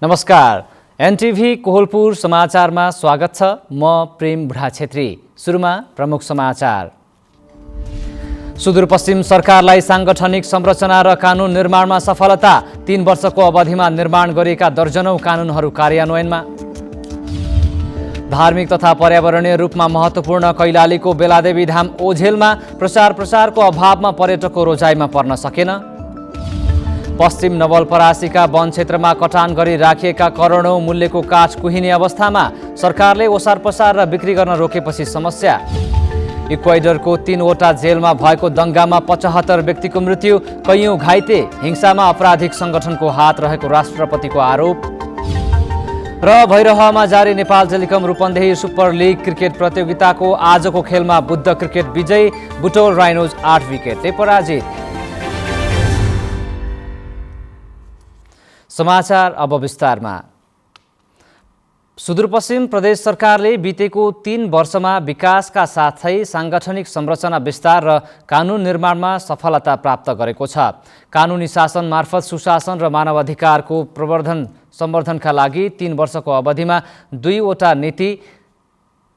नमस्कार, एनटिभी कोहलपुर समाचारमा स्वागत छ। म प्रेम बुढा छेत्री। सुरुमा प्रमुख समाचार। सुदूरपश्चिम सरकारलाई सांगठनिक संरचना र कानुन निर्माणमा सफलता। 3 वर्षको अवधिमा निर्माण गरिएका दर्जनौं कानुनहरू कार्यान्वयनमा। धार्मिक तथा पर्यावरणीय रूपमा महत्त्वपूर्ण कैलालीको बेलादेवी धाम ओझेलमा प्रचारको अभावमा पर्यटकको रोजाइमा पर्न सकेन। पश्चिम नवलपरासीका वन क्षेत्रमा कटान गरी राखिएका करोडौं मूल्यको काठ कुहिने अवस्थामा। सरकारले ओसार पसार र बिक्री गर्न रोकेपछि समस्या। इक्वेडरको 3वटा जेलमा भएको दंगामा 75 व्यक्तिको मृत्यु, कैयौं घाइते। हिंसामा आपराधिक संगठनको हात रहेको राष्ट्रपतिको आरोप। र भैरहमा जारी Nepal telecom Rupandehi super league cricket प्रतियोगिताको आजको खेलमा बुद्ध क्रिकेट विजयी, बुटोल राइनोज 8 विकेटले पराजित। समाचार अब विस्तारमा। सुदूरपश्चिम प्रदेश सरकारले बितेको 3 वर्षमा विकासका साथै सांगठनिक संरचना विस्तार र कानुन निर्माणमा सफलता प्राप्त गरेको छ। कानुनी शासन मार्फत सुशासन र मानवाधिकारको संवर्धनका लागि 3 वर्षको अवधिमा 2वटा नीति,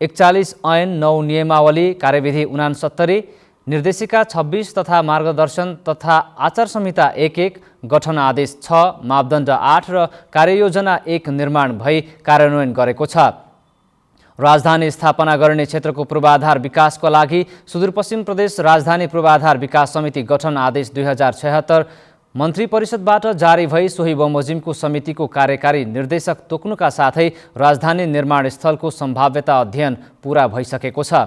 41 ऐन, 9 नियमावली, कार्यविधि 69, निर्देशिका 26 तथा मार्गदर्शन तथा आचार संहिता 1, गठन आदेश 6, मापदण्ड 8 र कार्ययोजना 1 निर्माण भई कार्यान्वयन गरेको छ। राजधानी स्थापना गर्ने क्षेत्रको पूर्वाधार विकासको लागि सुदूरपश्चिम प्रदेश राजधानी पूर्वाधार विकास समिति गठन आदेश 2076 मन्त्री परिषदबाट जारी भई सोही बमोजिमको समितिको कार्यकारी निर्देशक तोक्नुका साथै राजधानी निर्माण स्थलको सम्भाव्यता अध्ययन पूरा भइसकेको छ।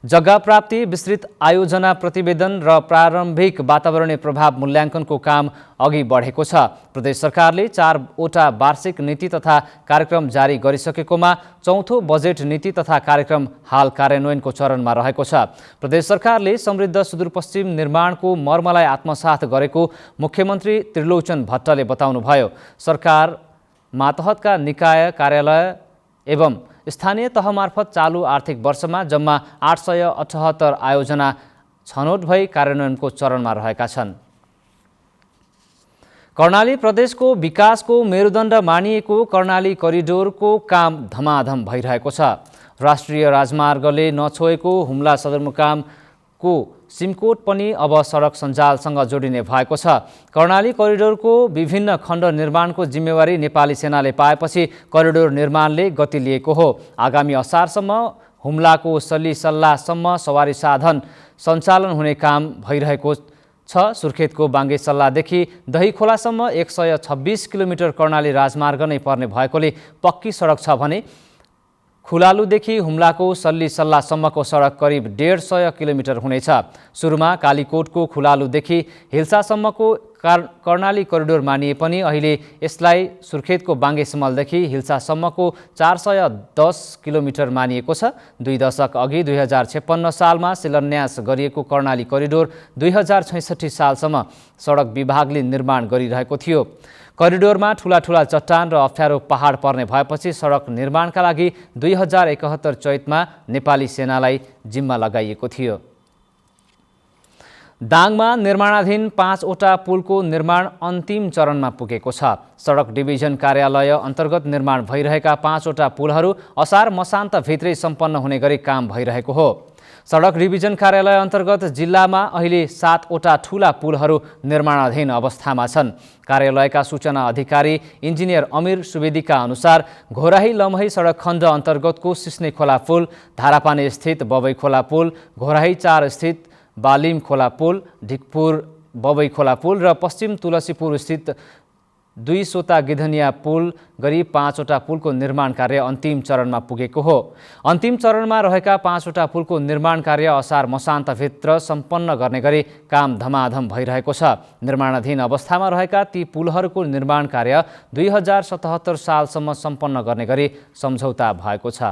जग्गा प्राप्ति, विस्तृत आयोजना प्रतिवेदन र प्रारम्भिक वातावरणीय प्रभाव मूल्याङ्कनको काम अघि बढेको छ। प्रदेश सरकारले 4वटा वार्षिक नीति तथा कार्यक्रम जारी गरिसकेकोमा 4थो बजेट नीति तथा कार्यक्रम हाल कार्यान्वयनको चरणमा रहेको छ। प्रदेश सरकारले समृद्ध सुदूरपश्चिम निर्माणको मर्मलाई आत्मसात गरेको मुख्यमन्त्री त्रिलोचन भट्टले बताउनुभयो। सरकार मातहतका निकाय, कार्यालय एवं स्थानीय तह मार्फत चालू आर्थिक वर्षमा जम्मा 878 आयोजना छनौट भई कार्यान्वयनको चरणमा रहेका छन्। कर्णाली प्रदेशको विकासको मेरुदण्ड मानिएको कर्णाली करिडोरको काम धमाधम भइरहेको छ। राष्ट्रिय राजमार्गले नछोएको हुम्ला सदरमुकामको सिमकोट पनि अब सडक सञ्जालसँग जोडिने भएको छ। कर्णाली करिडोरको विभिन्न खण्ड निर्माणको जिम्मेवारी नेपाली सेनाले पाएपछि करिडोर निर्माणले गति लिएको हो। आगामी असारसम्म हुम्लाको सल्लीसल्लासम्म सवारी साधन सञ्चालन हुने काम भइरहेको छ। सुर्खेतको बाङ्गेसल्लादेखि दहीखोलासम्म 126 किलोमिटर कर्णाली राजमार्ग नै पर्ने भएकोले पक्की सडक छ भने खुलालुदेखि हुम्लाको सल्लीसल्लासम्मको सडक करिब 150 किलोमिटर हुनेछ। सुरुमा कालीकोटको खुलालुदेखि हिल्सासम्मको कर्णाली करिडोर मानिए पनि अहिले यसलाई सुर्खेतको बाङ्गेसमलदेखि हिल्सासम्मको 410 किलोमिटर मानिएको छ। 2 दशक अघि 2056 सालमा शिलान्यास गरिएको कर्णाली करिडोर 2066 सालसम्म सडक विभागले निर्माण गरिरहेको थियो। करिडोरमा ठूला चट्टान र अप्ठ्यारो पहाड पर्ने भएपछि सडक निर्माणका लागि 2071 चैतमा नेपाली सेनालाई जिम्मा लगाइएको थियो। दाङमा निर्माणाधीन 5वटा पुलको निर्माण अन्तिम चरणमा पुगेको छ। सडक डिभिजन कार्यालय अन्तर्गत निर्माण भइरहेका 5वटा पुलहरू असार मसान्तभित्रै सम्पन्न हुने गरी काम भइरहेको हो। सडक डिभिजन कार्यालय अन्तर्गत जिल्लामा अहिले 7वटा ठूला पुलहरू निर्माणाधीन अवस्थामा छन्। कार्यालयका सूचना अधिकारी इन्जिनियर अमिर सुवेदीका अनुसार घोराही लमही सडक खण्ड अन्तर्गतको सिस्ने खोला पुल, धारापानी स्थित बबई खोला पुल, घोराही 4 स्थित बालिम खोला पुल, ढिकपुर बबई खोला पुल र पश्चिम तुलसीपुर स्थित 2 सोता गिधनिया पुल गरी 5वटा पुलको निर्माण कार्य अन्तिम चरणमा पुगेको हो। अन्तिम चरणमा रहेका 5वटा पुलको निर्माण कार्य असार मसान्तभित्र सम्पन्न गर्ने गरी काम धमाधम भइरहेको छ। निर्माणाधीन अवस्थामा रहेका ती पुलहरूको निर्माण कार्य 2077 सालसम्म सम्पन्न गर्ने गरी सम्झौता भएको छ।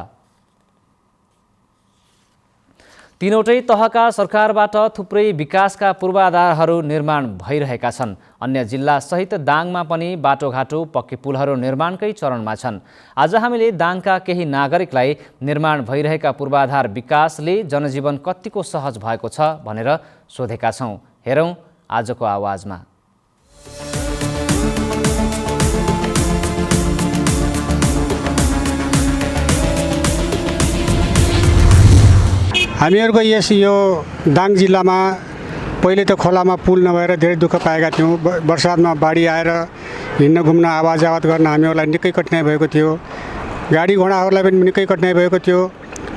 3वटै तहका सरकारबाट थुप्रै विकासका पूर्वाधारहरू निर्माण भइरहेका छन्। अन्य जिल्ला सहित दाङमा पनि बाटोघाटो, पक्की पुलहरू निर्माणकै चरणमा छन्। आज हामीले दाङका केही नागरिकलाई निर्माण भइरहेका पूर्वाधार विकासले जनजीवन कतिको सहज भएको छ भनेर सोधेका छौं। हेरौं आजको आवाजमा। हामीहरूको यो दाङ जिल्लामा पहिले त खोलामा पुल नभएर धेरै दुःख पाएका थियौँ। बर्सातमा बाढी आएर हिँड्न घुम्न आवाज जावत गर्न हामीहरूलाई निकै कठिनाइ भएको थियो। गाडी घोडाहरूलाई पनि निकै कठिनाइ भएको थियो।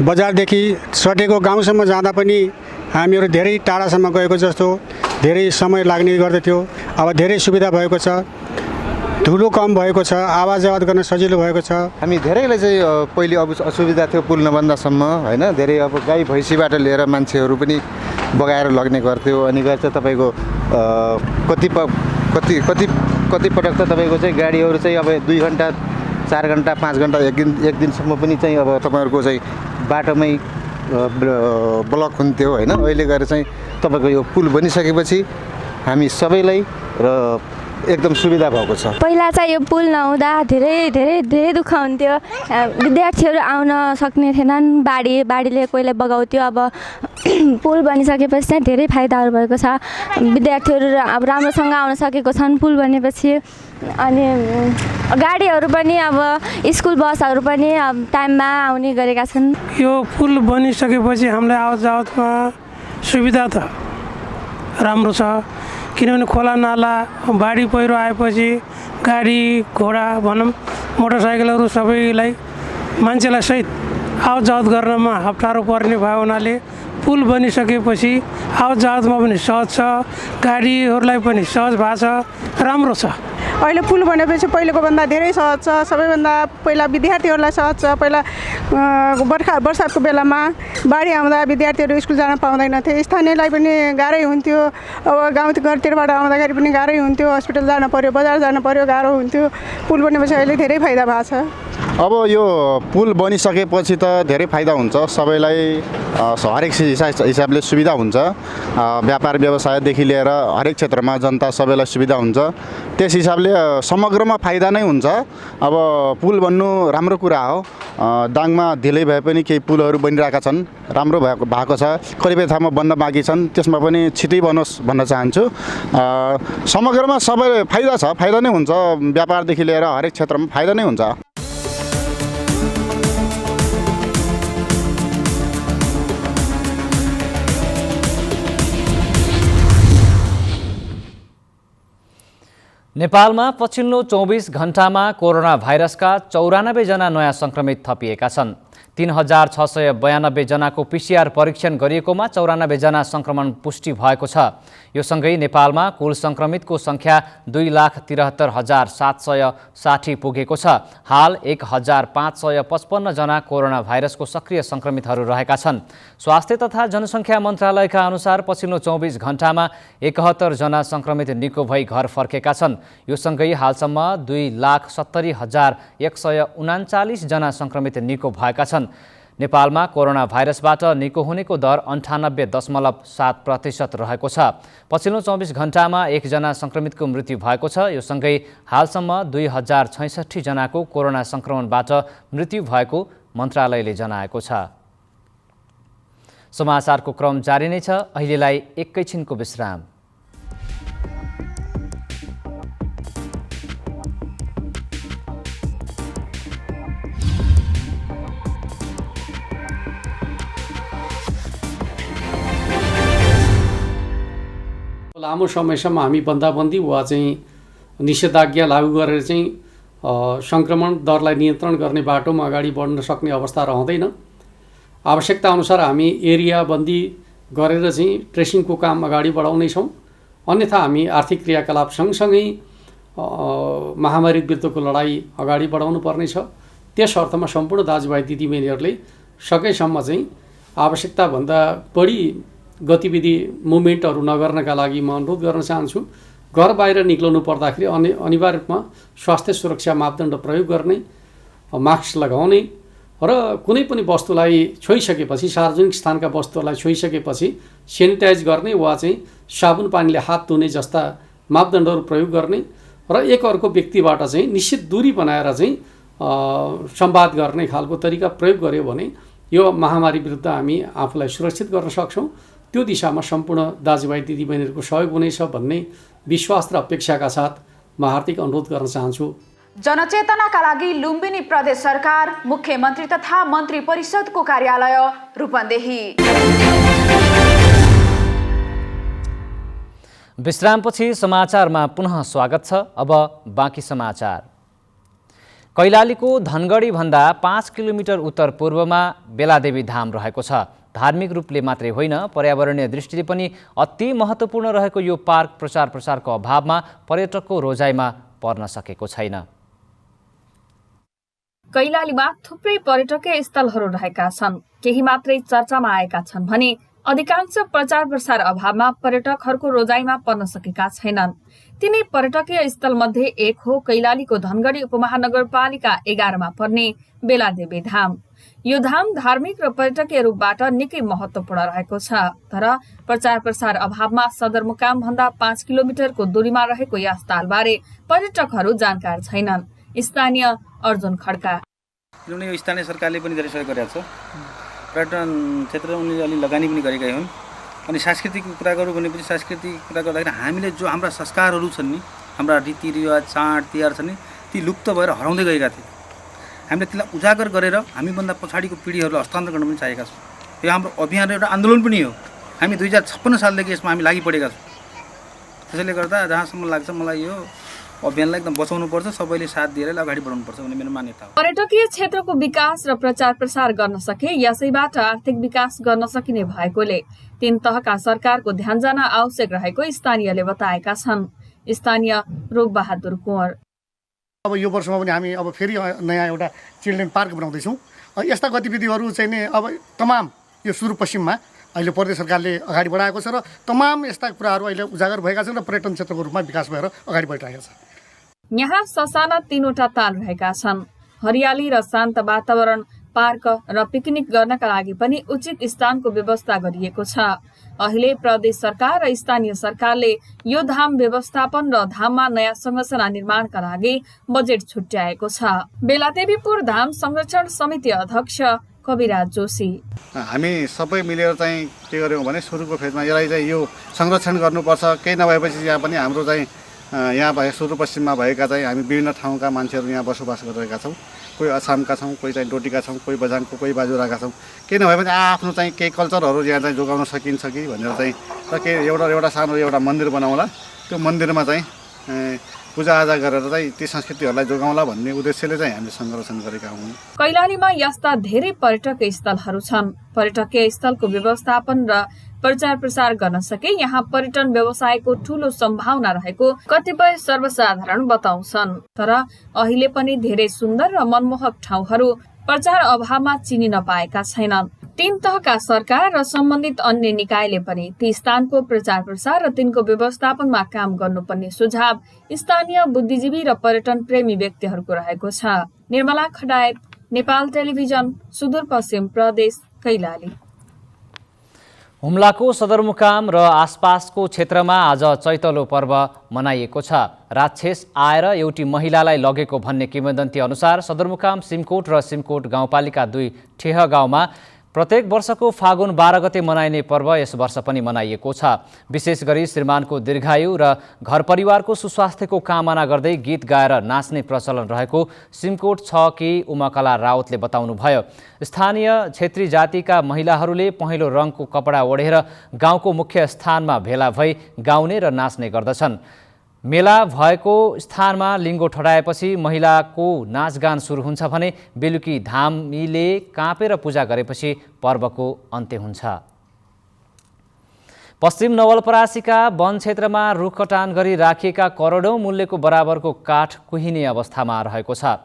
बजारदेखि सटेको गाउँसम्म जाँदा पनि हामीहरू धेरै टाढासम्म गएको जस्तो धेरै समय लाग्ने गर्दथ्यो। अब धेरै सुविधा भएको छ, धुलो कम भएको छ, आवाज जावत गर्न सजिलो भएको छ। हामी धेरैलाई चाहिँ पहिले अब असुविधा थियो पुल नबन्दासम्म होइन। धेरै अब गाई भैँसीबाट लिएर मान्छेहरू पनि बगाएर लग्ने गर्थ्यो। अनि गएर चाहिँ तपाईँको कति पटक त तपाईँको चाहिँ गाडीहरू चाहिँ अब 2 घन्टा 4 घन्टा 5 घन्टा एक दिनसम्म पनि चाहिँ अब तपाईँहरूको चाहिँ बाटोमै ब्लक हुन्थ्यो होइन। अहिले गएर चाहिँ तपाईँको यो पुल बनिसकेपछि हामी सबैलाई र एकदम सुविधा भएको छ। पहिला चाहिँ यो पुल नहुँदा धेरै दुःख हुन्थ्यो। विद्यार्थीहरू आउन सक्ने थिएनन्, बाढीले कोहीले बगाउँथ्यो। अब पुल बनिसकेपछि चाहिँ धेरै फाइदाहरू भएको छ। विद्यार्थीहरू अब राम्रोसँग आउन सकेको छन् पुल बनेपछि। अनि गाडीहरू पनि अब स्कुल बसहरू पनि अब टाइममा आउने गरेका छन्। यो पुल बनिसकेपछि हामीलाई आवत जावतमा सुविधा त राम्रो छ, किनभने खोला नाला बाढी पहिरो आएपछि गाडी घोडा भनौँ मोटरसाइकलहरू सबैलाई मान्छेलाई सहित आवत जावत गर्नमा अप्ठ्यारो पर्ने भयो हुनाले पुल बनिसकेपछि आवत जावतमा पनि सहज छ, गाडीहरूलाई पनि सहज भएको छ, राम्रो छ। अहिले पुल बनेपछि पहिलेको भन्दा धेरै सहज छ। सबैभन्दा पहिला विद्यार्थीहरूलाई सहज छ। पहिला बर्सातको बेलामा बाढी आउँदा विद्यार्थीहरू स्कुल जान पाउँदैनथे। स्थानीयलाई पनि गाह्रै हुन्थ्यो। अब गाउँ घरतिरबाट आउँदाखेरि पनि गाह्रै हुन्थ्यो। हस्पिटल जान पर्यो, बजार जान पर्यो, गाह्रो हुन्थ्यो। पुल बनेपछि अहिले धेरै फाइदा भएको छ। अब यो पुल बनिसकेपछि त धेरै फाइदा हुन्छ सबैलाई। हरेक हिसाबले सुविधा हुन्छ। व्यापार व्यवसायदेखि लिएर हरेक क्षेत्रमा जनता सबैलाई सुविधा हुन्छ। त्यस हिसाबले समग्रमा फाइदा नै हुन्छ। अब पुल बन्नु राम्रो कुरा हो। दाङमा ढिलै भए पनि केही पुलहरू बनिरहेका छन्, राम्रो भएको छ। कतिपय ठाउँमा बन्न बाँकी छन्, त्यसमा पनि छिटै बनोस् भन्न चाहन्छु। समग्रमा सबै फाइदा छ, फाइदा नै हुन्छ। व्यापारदेखि लिएर हरेक क्षेत्रमा फाइदा नै हुन्छ। नेपालमा पछिल्लो 24 घण्टामा कोरोना भाइरसका 94 जना नयाँ सङ्क्रमित थपिएका छन्। 3692 जनाको PCR परीक्षण गरिएकोमा 94 जना सङ्क्रमण पुष्टि भएको छ। यो सँगै नेपालमा कुल सङ्क्रमितको सङ्ख्या 2,73,760 पुगेको छ। हाल 1,555 जना कोरोना भाइरसको सक्रिय सङ्क्रमितहरू रहेका छन्। स्वास्थ्य तथा जनसङ्ख्या मन्त्रालयका अनुसार पछिल्लो 24 घण्टामा 71 जना सङ्क्रमित निको भई घर फर्केका छन्। यो सँगै हालसम्म 2,70,139 जना सङ्क्रमित निको भएका छन्। नेपालमा कोरोना भाइरसबाट निको हुनेको दर 98.7% रहेको छ। पछिल्लो 24 घण्टामा 1 जना सङ्क्रमितको मृत्यु भएको छ। यो सँगै हालसम्म 2066 जनाको कोरोना सङ्क्रमणबाट मृत्यु भएको मन्त्रालयले जनाएको छ। समाचारको क्रम जारी नै छ। अहिलेलाई एकैछिनको विश्राम। लामो समयसम्म हामी बन्दाबन्दी वा चाहिँ निषेधाज्ञा लागू गरेर चाहिँ सङ्क्रमण दरलाई नियन्त्रण गर्ने बाटोमा अगाडि बढ्न सक्ने अवस्था रहँदैन। आवश्यकता अनुसार हामी एरिया बन्दी गरेर चाहिँ ट्रेसिङको काम अगाडि बढाउनेछौँ। अन्यथा हामी आर्थिक क्रियाकलाप सँगसँगै महामारी विरुद्धको लडाइँ अगाडि बढाउनु पर्नेछ। त्यस अर्थमा सम्पूर्ण दाजुभाइ दिदीबहिनीहरूले सकेसम्म चाहिँ आवश्यकताभन्दा बढी गतिविधि मुभमेन्टहरू नगर्नका लागि म अनुरोध गर्न चाहन्छु। घर बाहिर निक्लनु पर्दाखेरि अनिवार्य रूपमा स्वास्थ्य सुरक्षा मापदण्ड प्रयोग गर्ने, मास्क लगाउने र कुनै पनि वस्तुलाई छोइसकेपछि सार्वजनिक स्थानका वस्तुहरूलाई छोइसकेपछि सेनिटाइज गर्ने वा चाहिँ साबुन पानीले हात धुने जस्ता मापदण्डहरू प्रयोग गर्ने र एक अर्को व्यक्तिबाट चाहिँ निश्चित दूरी बनाएर चाहिँ संवाद गर्ने खालको तरिका प्रयोग गर्यो भने यो महामारी विरुद्ध हामी आफूलाई सुरक्षित गर्न सक्छौँ। त्यो दिशामा सम्पूर्ण दाजुभाइ दिदीबहिनीहरूको सहयोग हुनेछ भन्ने विश्वास र अपेक्षाका साथ म हार्दिक अनुरोध गर्न चाहन्छु। जनचेतनाका लागि लुम्बिनी प्रदेश सरकार मुख्यमन्त्री तथा मन्त्री परिषदको कार्यालय रूपन्देही। विश्रामपछि समाचारमा पुनः स्वागत छ। अब बाँकी समाचार। कैलालीको धनगढी भन्दा 5 किलोमिटर उत्तर पूर्वमा बेलादेवी धाम रहेको छ। धार्मिक रूपले मात्रै होइन, पर्यावरणीय दृष्टिले पनि अति महत्त्वपूर्ण रहेको यो पार्क प्रचार प्रसारको अभावमा पर्यटकको रोजाइमा पर्न सकेको छैन। कैलालीमा थुप्रै पर्यटकीय स्थलहरू रहेका छन्, केही मात्रै चर्चामा आएका छन् भने अधिकांश प्रचार प्रसार अभावमा पर्यटकहरूको रोजाइमा पर्न सकेका छैनन्। तिनै पर्यटकीय स्थल मध्ये एक हो कैलालीको धनगढी उपमहानगरपालिका 11 मा पर्ने बेलादेवी धाम। यो धाम धार्मिक र पर्यटकीय रूपबाट निकै महत्त्वपूर्ण रहेको छ, तर प्रचार प्रसार अभावमा सदरमुकाम भन्दा 5 किलोमिटरको दूरीमा रहेको यस स्थलबारे पर्यटकहरू जानकार छैनन्। स्थानीय अर्जुन खड्का: किनभने यो स्थानीय सरकारले पनि धेरै सहयोग गरेको छ, पर्यटन क्षेत्रमा उनले अलि लगानी पनि गरेका हुन्। अनि सांस्कृतिक कुरा गरौँ भनेपछि सांस्कृतिक कुरा गर्दाखेरि हामीले जो हाम्रा संस्कारहरू छन् नि, हाम्रा रीतिरिवाज चाड तिहार छन् नि, ती लुप्त भएर हराउँदै गएका थिए। हामीले त्यसलाई उजागर गरेर हामीभन्दा पछाडिको पिँढीहरूलाई हस्तान्तरण गर्न पनि चाहेका छौँ। यो हाम्रो अभियान र एउटा आन्दोलन पनि हो। हामी 2056 सालदेखि यसमा हामी लागि परेका छौँ। त्यसैले गर्दा जहाँसम्म लाग्छ मलाई यो अभियानलाई एकदम बचाउनुपर्छ, सबैले साथ दिएर अगाडि बढाउनुपर्छ भन्ने मेरो मान्यता हो। पर्यटकीय क्षेत्रको विकास र प्रचार प्रसार गर्न सके यसैबाट आर्थिक विकास गर्न सकिने भएकोले तीन तहका सरकारको ध्यान जान आवश्यक रहेको स्थानीयले बताएका छन्। स्थानीय रूपबहादुर कुँवर: अब यो वर्षमा पनि हामी अब फेरि नयाँ एउटा चिल्ड्रेन पार्क बनाउँदैछौँ। यस्ता गतिविधिहरू चाहिँ नि अब तमाम यो सुदूरपश्चिममा अहिले प्रदेश सरकारले अगाडि बढाएको छ र तमाम यस्ता कुराहरू अहिले उजागर भएका छन् र पर्यटन क्षेत्रको रूपमा विकास भएर अगाडि बढिरहेको छ। यहाँ ससाना 3वटा ताल रहेका छन्। हरियाली र शान्त वातावरण, पार्क र पिकनिक गर्नका लागि पनि उचित स्थानको व्यवस्था गरिएको छ। अहिले प्रदेश सरकार र स्थानीय सरकारले यो धाम व्यवस्थापन र धाममा नयाँ संरचना निर्माणका लागि बजेट छुट्याएको छ। बेलादेवीपुर धाम संरक्षण समिति अध्यक्ष कविराज जोशी: हामी सबै मिलेर चाहिँ के गर्यौँ भने सुरुको फेजमा यसलाई चाहिँ यो संरक्षण गर्नुपर्छ। केही नभएपछि यहाँ पनि हाम्रो चाहिँ यहाँ भए सुदूरपश्चिममा भएका चाहिँ हामी विभिन्न ठाउँका मान्छेहरू यहाँ बसोबास गरिरहेका छौँ। कोही असमका छौँ, कोही चाहिँ डोटीका छौँ, कोही बझाङको, कोही बाजुराका छौँ। केही नभए पनि आफ्नो चाहिँ केही कल्चरहरू यहाँ चाहिँ जोगाउन सकिन्छ कि भनेर चाहिँ र के एउटा सानो एउटा मन्दिर बनाउँला, त्यो मन्दिरमा चाहिँ पूजाआजा गरेर चाहिँ ती संस्कृतिहरूलाई जोगाउँला भन्ने उद्देश्यले चाहिँ हामीले संरक्षण गरेका हौँ। कैलालीमा यस्ता धेरै पर्यटकीय स्थलहरू छन्। पर्यटकीय स्थलको व्यवस्थापन र प्रचार प्रसार गर्न सके यहाँ पर्यटन व्यवसायको ठूलो सम्भावना रहेको कतिपय सर्वसाधारण बताउँछन्। तर अहिले पनि धेरै सुन्दर र मनमोहक ठाउँहरू प्रचार अभावमा चिनिन पाएका छैनन्। तीन तहका सरकार र सम्बन्धित अन्य निकायले पनि ती स्थानको प्रचार प्रसार र तिनको व्यवस्थापनमा काम गर्नुपर्ने सुझाव स्थानीय बुद्धिजीवी र पर्यटन प्रेमी व्यक्तिहरूको रहेको छ। निर्मला खडायत, नेपाल टेलिभिजन, सुदूरपश्चिम प्रदेश, कैलाली। हुम्लाको सदरमुकाम र आसपासको क्षेत्रमा आज चैतलो पर्व मनाइएको छ। राक्षस आएर एउटी महिलालाई लगेको भन्ने किंवदन्ती अनुसार सदरमुकाम सिमकोट र सिमकोट गाउँपालिका 2 ठेह गाउँमा प्रत्येक वर्षको फागुन 12 गते मनाइने पर्व यस वर्ष पनि मनाइएको छ। विशेष गरी श्रीमानको दीर्घायु र घर परिवारको सुस्वास्थ्यको कामना गर्दै गीत गाएर नाच्ने प्रचलन रहेको सिमकोट 6 की उमाकला राउतले बताउनुभयो। स्थानीय क्षेत्री जातिका महिलाहरूले पहेँलो रङको कपडा ओढेर गाउँको मुख्य स्थानमा भेला भई गाउने र नाच्ने गर्दछन्। मेला भएको स्थानमा लिङ्गो ठडाएपछि महिलाको नाचगान सुरु हुन्छ भने बेलुकी धामीले काँपेर पूजा गरेपछि पर्वको अन्त्य हुन्छ। पश्चिम नवलपरासीका वन क्षेत्रमा रुख कटान गरी राखिएका करोडौं मूल्यको बराबरको काठ कुहिने अवस्थामा रहेको छ।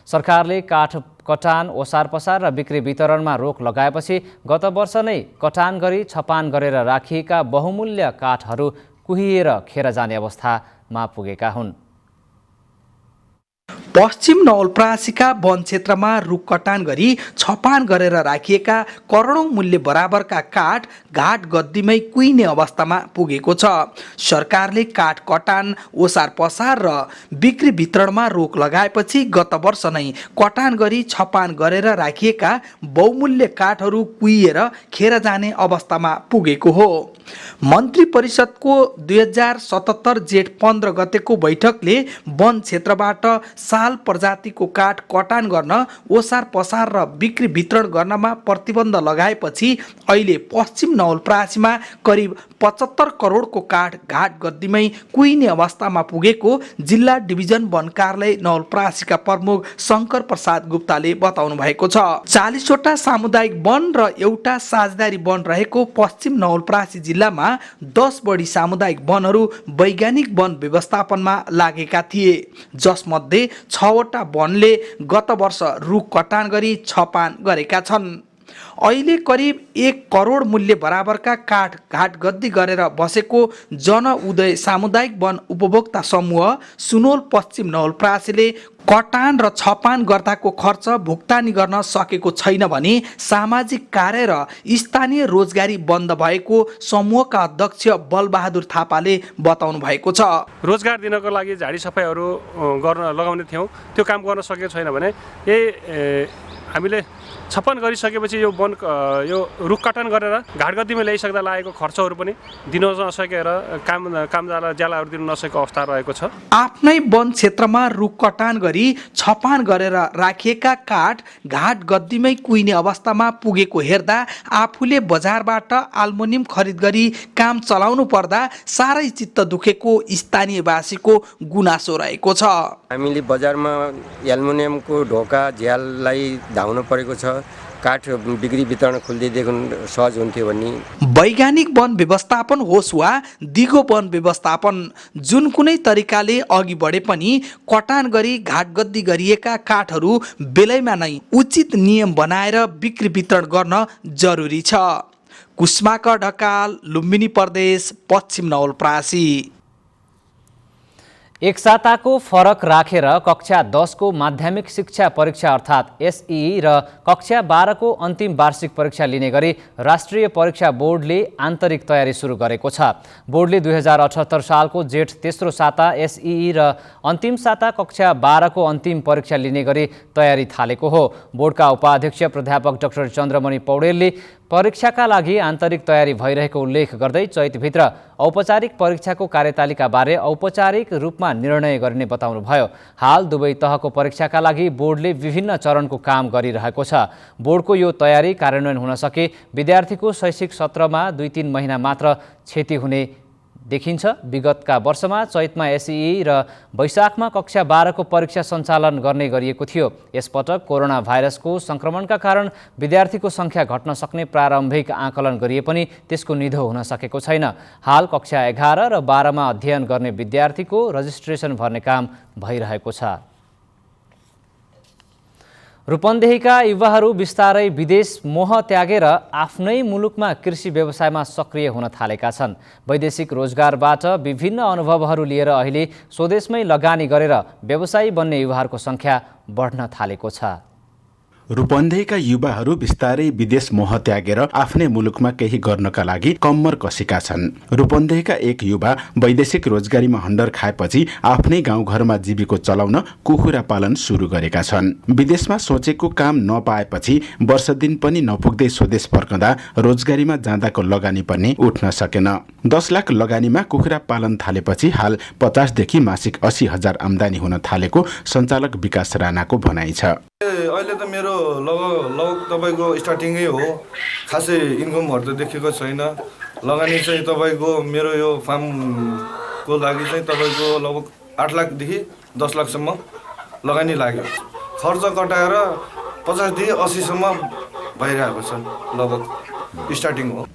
सरकारले काठ कटान, ओसार पसार र बिक्री वितरणमा रोक लगाएपछि गत वर्ष नै कटान गरी छपान गरेर राखिएका बहुमूल्य काठहरू कुहिएर खेर जाने अवस्थामा पुगेका हुन्। पश्चिम नवलपरासीका वन क्षेत्रमा रुख कटान गरी छपान गरेर राखिएका करोडौं मूल्य बराबरका काठ घाट गद्दीमै कुहिने अवस्थामा पुगेको छ। सरकारले काठ कटान, ओसार पसार र बिक्री वितरणमा रोक लगाएपछि गत वर्ष नै कटान गरी छपान गरेर राखिएका बहुमूल्य काठहरू कुहिएर खेर जाने अवस्थामा पुगेको हो। मन्त्री परिषदको 2077 जेठ 15 गतेको बैठकले वन क्षेत्रबाट 7 साल प्रजातिको काठ कटान गर्न, ओसार पसार र बिक्री वितरण गर्नमा प्रतिबन्ध लगाएपछि अहिले पश्चिम नवलपरासीमा करिब 75 करोडको काठ घाट गद्दीमै कुहिने अवस्थामा पुगेको जिल्ला डिभिजन वन कार्यालय नवलपरासीका प्रमुख शङ्कर प्रसाद गुप्ताले बताउनु भएको छ। 40 वटा सामुदायिक वन र एउटा साझेदारी वन रहेको पश्चिम नवलपरासी जिल्लामा 10 बढी सामुदायिक वनहरू वैज्ञानिक वन व्यवस्थापनमा लागेका थिए, जसमध्ये 6 वटा वनले गत वर्ष रुख कटान गरी छपान गरेका छन्। अहिले करिब 1 करोड मूल्य बराबरका काठ घाट गद्दी गरेर बसेको जनउदय सामुदायिक वन उपभोक्ता समूह सुनोल पश्चिम नवलपरासीले कटान र छपान गर्दाको खर्च भुक्तानी गर्न सकेको छैन भने सामाजिक कार्य र स्थानीय रोजगारी बन्द भएको समूहका अध्यक्ष बलबहादुर थापाले बताउनु भएको छ। रोजगार दिनको लागि झाडी सफाइहरू गर्न लगाउने थियौँ, त्यो काम गर्न सकेको छैन भने हामीले छपन गरिसकेपछि यो वन यो रुख कटान गरेर घाटगद्दीमा ल्याइसक्दा लागेको खर्चहरू पनि दिन नसकेर ज्यालाहरू दिन नसकेको अवस्था रहेको छ। आफ्नै वन क्षेत्रमा रुख कटान गरी छपान गरेर राखिएका काठ घाट गद्दीमै कुहिने अवस्थामा पुगेको हेर्दा आफूले बजारबाट आल्मुनियम खरिद गरी काम चलाउनु पर्दा साह्रै चित्त दुखेको स्थानीयवासीको गुनासो रहेको छ। हामीले बजारमा एल्युमिनियमको ढोका झ्याललाई धाउनु परेको छ, काठ बिक्री वितरण खोलिदिएको सहज हुन्थ्यो भन्ने। वैज्ञानिक वन व्यवस्थापन होस् वा दिगो वन व्यवस्थापन, जुन कुनै तरिकाले अघि बढे पनि कटान गरी घाटगद्दी गरिएका काठहरू बेलैमा नै उचित नियम बनाएर बिक्री वितरण गर्न जरुरी छ। कुष्माकर ढकाल, लुम्बिनी प्रदेश, पश्चिम नवलपरासी। एक साताको फरक राखेर कक्षा 10 को माध्यमिक शिक्षा परीक्षा अर्थात् एसई र कक्षा 12 को अन्तिम वार्षिक परीक्षा लिने गरी राष्ट्रिय परीक्षा बोर्डले आन्तरिक तयारी सुरु गरेको छ। बोर्डले 2078 सालको जेठ तेस्रो साता एसई र अन्तिम साता कक्षा 12 को अन्तिम परीक्षा लिने गरी तयारी थालेको हो। बोर्डका उपाध्यक्ष प्राध्यापक डाक्टर चन्द्रमणि पौडेलले परीक्षाका लागि आन्तरिक तयारी भइरहेको उल्लेख गर्दै चैतभित्र औपचारिक परीक्षाको कार्यतालिका बारे औपचारिक रूपमा निर्णय गरिने बताउनुभयो। हाल दुवै तहको परीक्षाका लागि बोर्डले विभिन्न चरणको काम गरिरहेको छ। बोर्डको यो तयारी कार्यान्वयन हुन सके विद्यार्थीको शैक्षिक सत्रमा 2-3 महिना मात्र क्षति हुने देखिन्छ। विगतका वर्षमा चैतमा एसई र वैशाखमा कक्षा 12 को परीक्षा सञ्चालन गर्ने गरिएको थियो। यसपटक कोरोना भाइरसको संक्रमणका कारण विद्यार्थीको संख्या घट्न सक्ने प्रारम्भिक आकलन गरिए पनि त्यसको निधो हुन सकेको छैन। हाल कक्षा 11 र 12 मा अध्ययन गर्ने विद्यार्थीको रजिस्ट्रेसन भर्ने काम भइरहेको छ। रूपन्देहीका युवाहरू बिस्तारै विदेश मोह त्यागेर आफ्नै मुलुकमा कृषि व्यवसायमा सक्रिय हुन थालेका छन्। वैदेशिक रोजगारबाट विभिन्न अनुभवहरू लिएर अहिले स्वदेशमै लगानी गरेर व्यवसायी बन्ने युवाहरूको संख्या बढ्न थालेको छ। रूपन्देहीका युवाहरू बिस्तारै विदेश मोह त्यागेर आफ्नै मुलुकमा केही गर्नका लागि कम्मर कसेका छन्। रूपन्देहीका एक युवा वैदेशिक रोजगारीमा हन्डर खाएपछि आफ्नै गाउँघरमा जीविका चलाउन कुखुरा पालन सुरु गरेका छन्। विदेशमा सोचेको काम नपाएपछि वर्ष दिन पनि नपुग्दै स्वदेश फर्कँदा रोजगारीमा जाँदाको लगानी पनि उठ्न सकेन। 10 लाख लगानीमा कुखुरा पालन थालेपछि हाल 50 देखि मासिक 80 हजार आम्दानी हुन थालेको सञ्चालक विकास राणाको भनाइ छ। अहिले त मेरो लगभग तपाईँको स्टार्टिङै हो, खासै इन्कमहरू त देखेको छैन। लगानी चाहिँ तपाईँको मेरो यो फार्मको लागि चाहिँ तपाईँको लगभग 8 लाखदेखि 10 लाखसम्म लगानी लाग्यो। खर्च कटाएर 50 देखि 80 सम्म भइरहेको छ, लगभग स्टार्टिङ हो।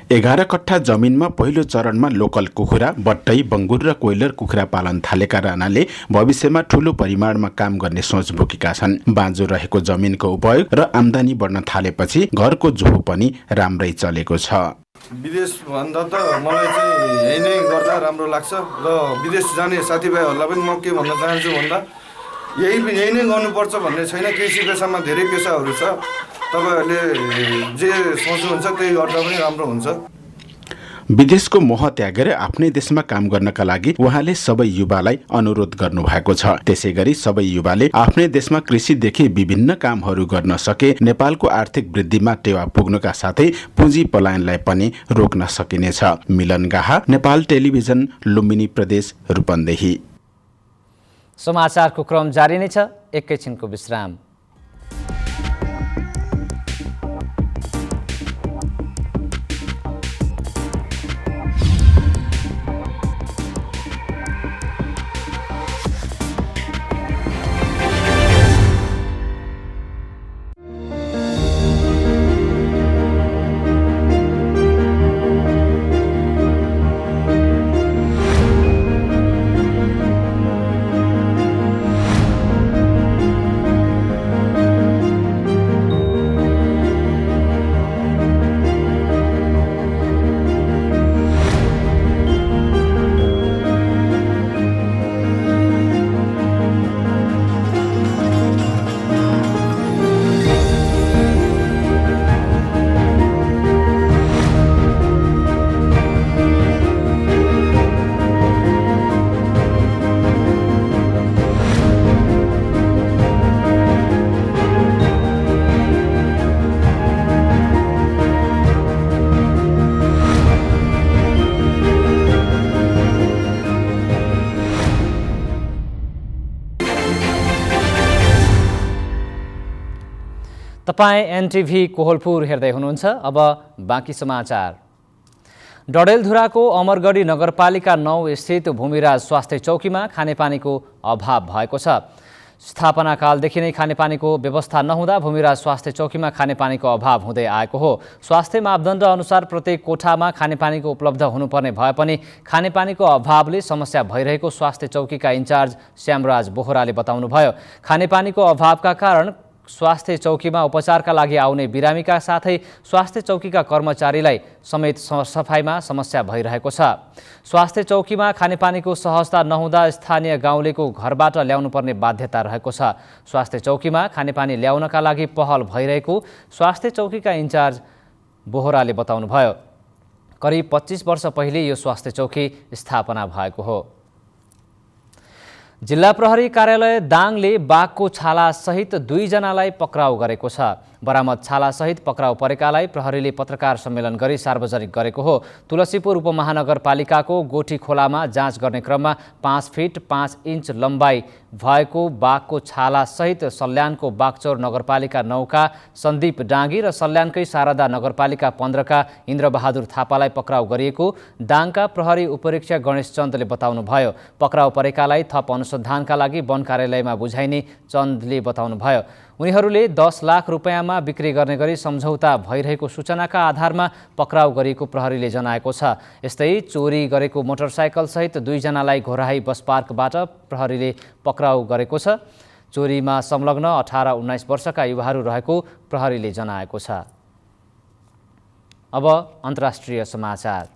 11 कट्ठा जमिनमा पहिलो चरणमा लोकल कुखुरा, बट्टै, बङ्गुर र कोइलर कुखुरा पालन थालेका राणाले भविष्यमा ठूलो परिमाणमा काम गर्ने सोच बोकेका छन्। बाँझो रहेको जमिनको उपयोग र आम्दानी बढ्न थालेपछि घरको जोहो पनि राम्रै चलेको छ। विदेश भन्दा त मलाई चाहिँ यही नै गर्दा राम्रो लाग्छ र विदेश जाने साथीभाइहरूलाई पनि म के भन्न चाहन्छु भन्दा यही नै गर्नुपर्छ भन्ने छैन। कृषि पेसामा धेरै पेसाहरू छ, तपाईहरूले जे सोच्नुहुन्छ त्यही गर्दा पनि राम्रो हुन्छ। विदेशको मोह त्यागेर आफ्नै देशमा काम गर्नका लागि उहाँले सबै युवालाई अनुरोध गर्नुभएको छ। त्यसैगरी सबै युवाले आफ्नै देशमा कृषिदेखि विभिन्न कामहरू गर्न सके नेपालको आर्थिक वृद्धिमा टेवा पुग्नका साथै पुँजी पलायनलाई पनि रोक्न सकिनेछ। मिलन गाहा, नेपाल टेलिभिजन, लुम्बिनी प्रदेश, रूपन्देही। समाचारको क्रम जारी नै छ, एकैछिनको विश्राम। तपाईँ एनटिभी कोहलपुर हेर्दै हुनुहुन्छ। अब बाँकी समाचार। डडेलधुराको अमरगढी नगरपालिका 9 स्थित भूमिराज स्वास्थ्य चौकीमा खानेपानीको अभाव भएको छ। स्थापना कालदेखि नै खानेपानीको व्यवस्था नहुँदा भूमिराज स्वास्थ्य चौकीमा खानेपानीको अभाव हुँदै आएको हो। स्वास्थ्य मापदण्ड अनुसार प्रत्येक कोठामा खानेपानीको उपलब्ध हुनुपर्ने भए पनि खानेपानीको अभावले समस्या भइरहेको स्वास्थ्य चौकीका इन्चार्ज श्यामराज बोहराले बताउनुभयो। खानेपानीको अभावका कारण स्वास्थ्य चौकीमा उपचारका लागि आउने बिरामीका साथै स्वास्थ्य चौकीका कर्मचारीलाई समेत सफाइमा समस्या भइरहेको छ। स्वास्थ्य चौकीमा खानेपानीको सहजता नहुँदा स्थानीय गाउँलेको घरबाट ल्याउनुपर्ने बाध्यता रहेको छ। स्वास्थ्य चौकीमा खानेपानी ल्याउनका लागि पहल भइरहेको स्वास्थ्य चौकीका इन्चार्ज बोहराले बताउनुभयो। करिब 25 वर्ष पहिले यो स्वास्थ्य चौकी स्थापना भएको हो। जिल्ला प्रहरी कार्यालय दाङले बाघको छालासहित 2 जनालाई पक्राउ गरेको छ। बरामद छालासहित पक्राउ परेकालाई प्रहरीले पत्रकार सम्मेलन गरी सार्वजनिक गरेको हो। तुलसीपुर उपमहानगरपालिकाको गोठी खोलामा जाँच गर्ने क्रममा 5 फिट 5 इन्च लम्बाइ भएको बाघको छालासहित सल्यानको बागचौर नगरपालिका 9 का सन्दीप डाँगी र सल्यानकै शारदा नगरपालिका 15 का इन्द्रबहादुर थापालाई पक्राउ गरिएको दाङका प्रहरी उपरीक्षक गणेश चन्दले बताउनुभयो। पक्राउ परेकालाई थप अनुसन्धानका लागि वन कार्यालयमा बुझाइने चन्दले बताउनुभयो। उनीहरूले 10 लाख रुपैयाँमा बिक्री गर्ने गरी सम्झौता भइरहेको सूचनाका आधारमा पक्राउ गरिएको प्रहरीले जनाएको छ। यस्तै चोरी गरेको मोटरसाइकलसहित 2 जनालाई घोराही बस पार्कबाट प्रहरीले पक्राउ गरेको छ। चोरीमा संलग्न 18-19 वर्षका युवाहरू रहेको प्रहरीले जनाएको छ। अब अन्तर्राष्ट्रिय समाचार।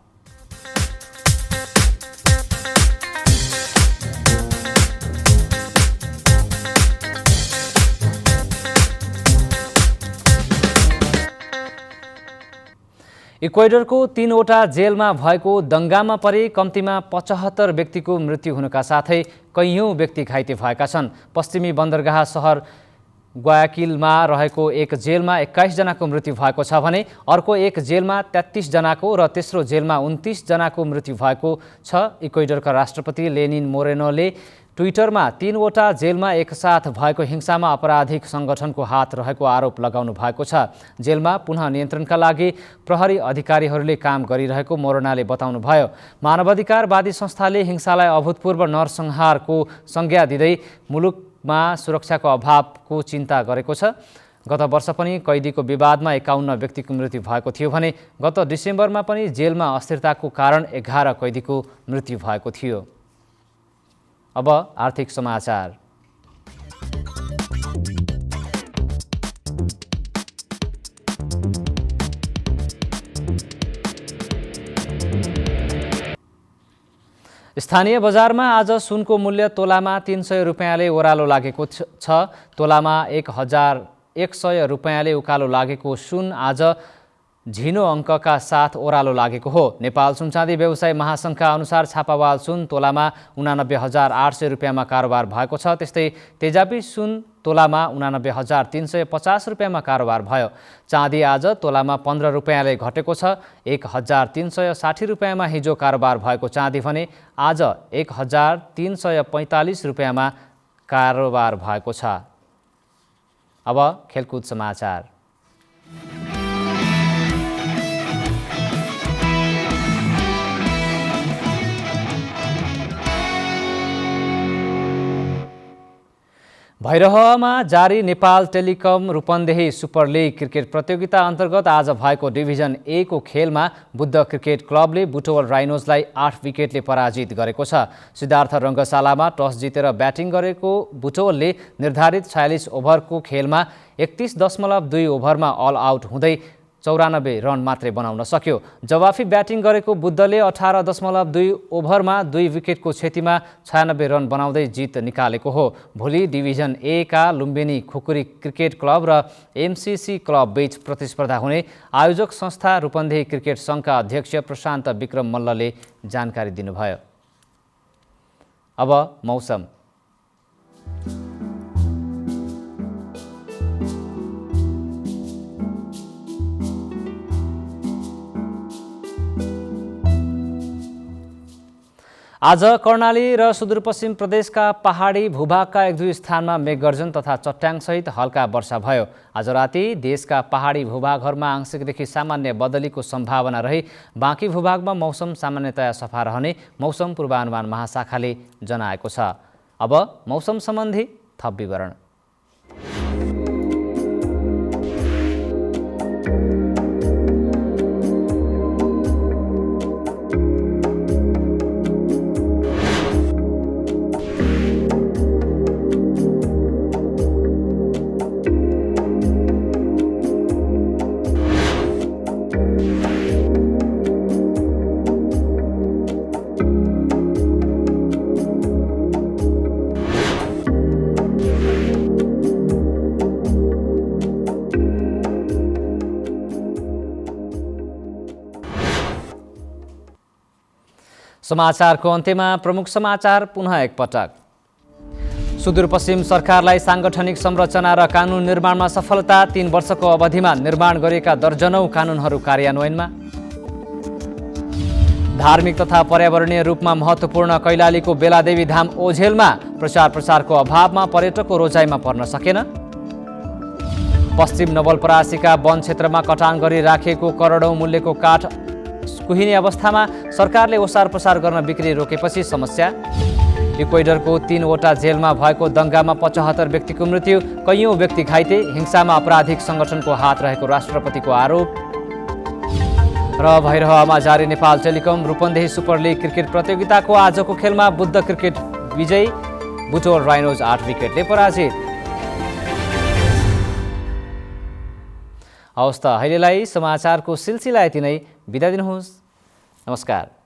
इक्वेडरको 3वटा जेलमा भएको दङ्गामा परि कम्तीमा 75 व्यक्तिको मृत्यु हुनुका साथै कैयौं व्यक्ति घाइते भएका छन्। पश्चिमी बन्दरगाह सहर ग्वायाकिलमा रहेको एक जेलमा 21 जनाको मृत्यु भएको छ भने अर्को एक जेलमा 33 जनाको र तेस्रो जेलमा 29 जनाको मृत्यु भएको छ। इक्वेडरका राष्ट्रपति लेनिन मोरेनोले ट्विटरमा 3वटा जेलमा एकसाथ भएको हिंसामा आपराधिक सङ्गठनको हात रहेको आरोप लगाउनु भएको छ। जेलमा पुनः नियन्त्रणका लागि प्रहरी अधिकारीहरूले काम गरिरहेको मोरेनाले बताउनुभयो। मानवाधिकारवादी संस्थाले हिंसालाई अभूतपूर्व नरसंहारको संज्ञा दिँदै मुलुकमा सुरक्षाको अभावको चिन्ता गरेको छ। गत वर्ष पनि कैदीको विवादमा 51 व्यक्तिको मृत्यु भएको थियो भने गत डिसेम्बरमा पनि जेलमा अस्थिरताको कारण 11 कैदीको मृत्यु भएको थियो। अब आर्थिक समाचार। स्थानीय बजारमा आज सुनको मूल्य तोलामा 300 रुपैयाँले ओह्रालो लागेको छ। तोलामा 1100 रुपैयाँले उकालो लागेको सुन आज झिनो अङ्कका साथ ओह्रालो लागेको हो। नेपाल सुनचाँदी व्यवसाय महासङ्घका अनुसार छापावाल सुन तोलामा 89,800 रुपैयाँमा कारोबार भएको छ। त्यस्तै तेजाबी सुन तोलामा 89,350 रुपैयाँमा कारोबार भयो। चाँदी आज तोलामा 15 रुपैयाँले घटेको छ। 1,360 रुपैयाँमा हिजो कारोबार भएको चाँदी भने आज 1,345 रुपैयाँमा कारोबार भएको छ। अब खेलकुद समाचार। भैरहमा जारी Nepal telecom Rupandehi super league cricket प्रतियोगिता अन्तर्गत आज भएको डिभिजन ए को खेलमा बुद्ध क्रिकेट क्लबले बुटवल राइनोजलाई 8 विकेटले पराजित गरेको छ। सिद्धार्थ रङ्गशालामा टस जितेर ब्याटिङ गरेको बुटवलले निर्धारित 46 ओभरको खेलमा 31.2 ओभरमा अल आउट हुँदै 94 रन मात्रै बनाउन सक्यो। जवाफी ब्याटिङ गरेको बुद्धले 18.2 ओभरमा 2 विकेटको क्षतिमा 96 रन बनाउँदै जित निकालेको हो। भोलि डिभिजन ए का लुम्बिनी खुकुरी क्रिकेट क्लब र एमसीसी क्लब बीच प्रतिस्पर्धा हुने आयोजक संस्था रूपन्देही क्रिकेट संघका अध्यक्ष प्रशान्त विक्रम मल्लले जानकारी दिनुभयो। अब मौसम। आज कर्णाली र सुदूरपश्चिम प्रदेशका पहाडी भूभागका 1-2 स्थानमा मेघगर्जन तथा चट्याङसहित हल्का वर्षा भयो। आज राति देशका पहाडी भूभागहरूमा आंशिकदेखि सामान्य बदलीको सम्भावना रही बाँकी भूभागमा मौसम सामान्यतया सफा रहने मौसम पूर्वानुमान महाशाखाले जनाएको छ। अब मौसम सम्बन्धी थप विवरण। समाचारको अन्त्यमा प्रमुख समाचार पुनः एकपटक। सुदूरपश्चिम सरकारलाई सांगठनिक संरचना र कानुन निर्माणमा सफलता। 3 वर्षको अवधिमा निर्माण गरिएका दर्जनौं कानुनहरू कार्यान्वयनमा। धार्मिक तथा पर्यावरणीय रूपमा महत्त्वपूर्ण कैलालीको बेलादेवी धाम ओझेलमा प्रचार प्रसारको अभावमा पर्यटकको रोजाइमा पर्न सकेन। पश्चिम नवलपरासीका वन क्षेत्रमा कटान गरी राखिएको करोडौं मूल्यको काठ कुहिने अवस्थामा सरकारले ओसार प्रसार गर्न बिक्री रोकेपछि समस्या। इक्वेडरको 3वटा जेलमा भएको दंगामा 75 व्यक्तिको मृत्यु, कैयौं व्यक्ति घाइते, हिंसामा आपराधिक संगठनको हात रहेको राष्ट्रपतिको आरोप। र भैरहमा जारी Nepal telecom Rupandehi super league cricket प्रतियोगिताको आजको खेलमा बुद्ध क्रिकेट विजयी, बुटवल राइनोज 8 विकेटले पराजित। हवस् त अहिलेलाई समाचारको सिलसिला यति नै। बिदा दिनुहोस्। नमस्कार।